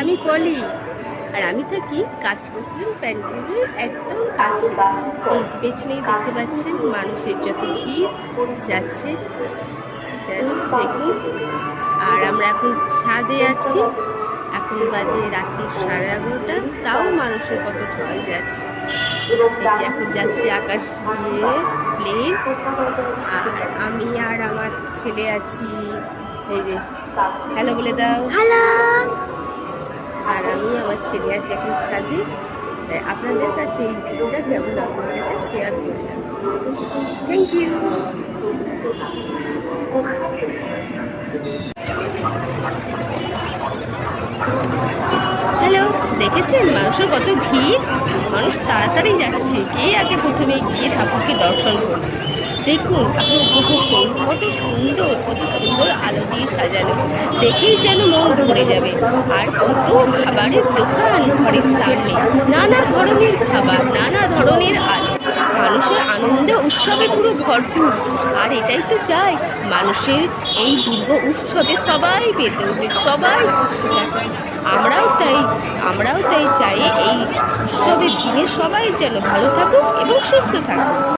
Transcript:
আমি পলি, আর আমি থাকি কাঁচকচুরি প্যান্টুলির একদম কাছে। এই যে পেছনেই দেখতে পাচ্ছেন মানুষের যত ভিড় যাচ্ছে, জাস্ট দেখুন। আর আমরা এখন ছাদে আছি, এখন বাজে রাত্রি 11:30, তাও মানুষের কত ঢল যাচ্ছে। এই যে এখন যাচ্ছে আকাশ দিয়ে প্লেন, আর আমি আর আমার ছেলে আছি। এই যে হ্যালো বলে দাও। হ্যালো। আর আমি আমার ছেলে আছে এখন ছাদে। তাই আপনাদের কাছে এই ভিডিওটা কেমন আপনাদের কাছে শেয়ার করলাম। Thank you. হ্যালো, দেখেছেন মানুষের কত ভিড়? মানুষ তাড়াতাড়ি যাচ্ছে, কে আগে প্রথমে গিয়ে ঠাকুরকে দর্শন করবে। দেখুন, আপনি উপভোগ করুন, কত সুন্দর আলো দিয়ে সাজানো, দেখেই যেন মন ভরে যাবে। আর কত খাবারের দোকান ঘরের সামনে, নানা ধরনের খাবার, নানা ধরনের আলো, মানুষের আনন্দ উৎসবে পুরো ভরপুর। আর এটাই তো চাই, মানুষের এই দুর্গা উৎসবে সবাই পেতে উঠবে, সবাই সুস্থ থাকবে। আমরাও তাই চাই এই উৎসবের দিনে সবাই যেন ভালো থাকুক এবং সুস্থ থাকুক।